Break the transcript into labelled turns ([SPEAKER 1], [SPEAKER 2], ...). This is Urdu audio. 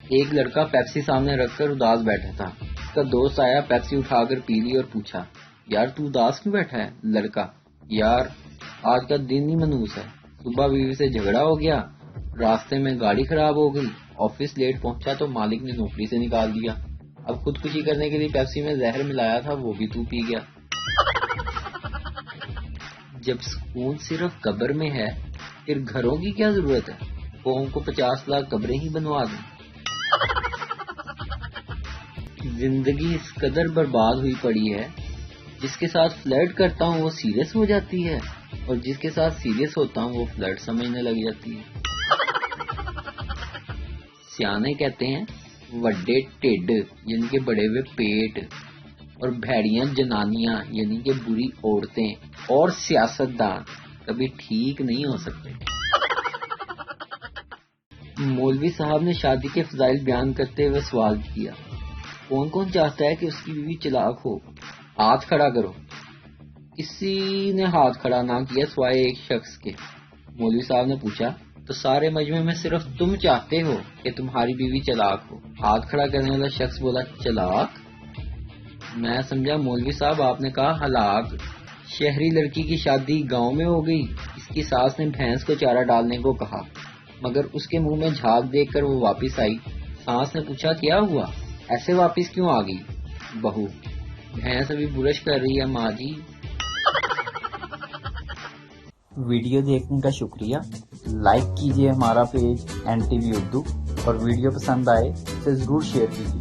[SPEAKER 1] ایک لڑکا پیپسی سامنے رکھ کر اداس بیٹھا تھا۔ اس کا دوست آیا، پیپسی اٹھا کر پی لی اور پوچھا، یار تو اداس کیوں بیٹھا ہے؟ لڑکا، یار آج کا دن ہی منحوس ہے، صبح بیوی سے جھگڑا ہو گیا، راستے میں گاڑی خراب ہو گئی، آفس لیٹ پہنچا تو مالک نے نوکری سے نکال دیا، اب خودکشی کرنے کے لیے پیپسی میں زہر ملایا تھا وہ بھی تو پی گیا۔ جب سکون صرف قبر میں ہے پھر گھروں کی کیا ضرورت ہے؟ قوم کو 50 لاکھ قبریں ہی بنوا دیں۔ زندگی اس قدر برباد ہوئی پڑی ہے، جس کے ساتھ فلرٹ کرتا ہوں وہ سیریس ہو جاتی ہے، اور جس کے ساتھ سیریس ہوتا ہوں وہ فلرٹ سمجھنے لگ جاتی ہے۔ سیانے کہتے ہیں وڈے ٹھڈ یعنی کہ بڑے ہوئے پیٹ، اور بھیڑیاں جنانیاں یعنی کہ بری عورتیں اور سیاستدان کبھی ٹھیک نہیں ہو سکتے۔ مولوی صاحب نے شادی کے فضائل بیان کرتے ہوئے سوال کیا، کون کون چاہتا ہے کہ اس کی بیوی چلاک ہو؟ ہاتھ کھڑا کرو۔ کسی نے ہاتھ کھڑا نہ کیا سوائے ایک شخص کے۔ مولوی صاحب نے پوچھا، تو سارے مجمع میں صرف تم چاہتے ہو کہ تمہاری بیوی چلاک ہو؟ ہاتھ کھڑا کرنے والا شخص بولا، چلاک؟ میں سمجھا مولوی صاحب آپ نے کہا ہلاک۔ شہری لڑکی کی شادی گاؤں میں ہو گئی، اس کی ساس نے بھینس کو چارہ ڈالنے کو کہا، مگر اس کے منہ میں جھاگ دیکھ کر وہ واپس آئی۔ ساس نے پوچھا کیا ہوا، ایسے واپس کیوں آ گئی؟ بہو، بھینس ابھی برش کر رہی ہے ماں جی۔
[SPEAKER 2] ویڈیو دیکھنے کا شکریہ۔ لائک کیجیے ہمارا پیج NTV اردو، اور ویڈیو پسند آئے تو ضرور شیئر کیجیے۔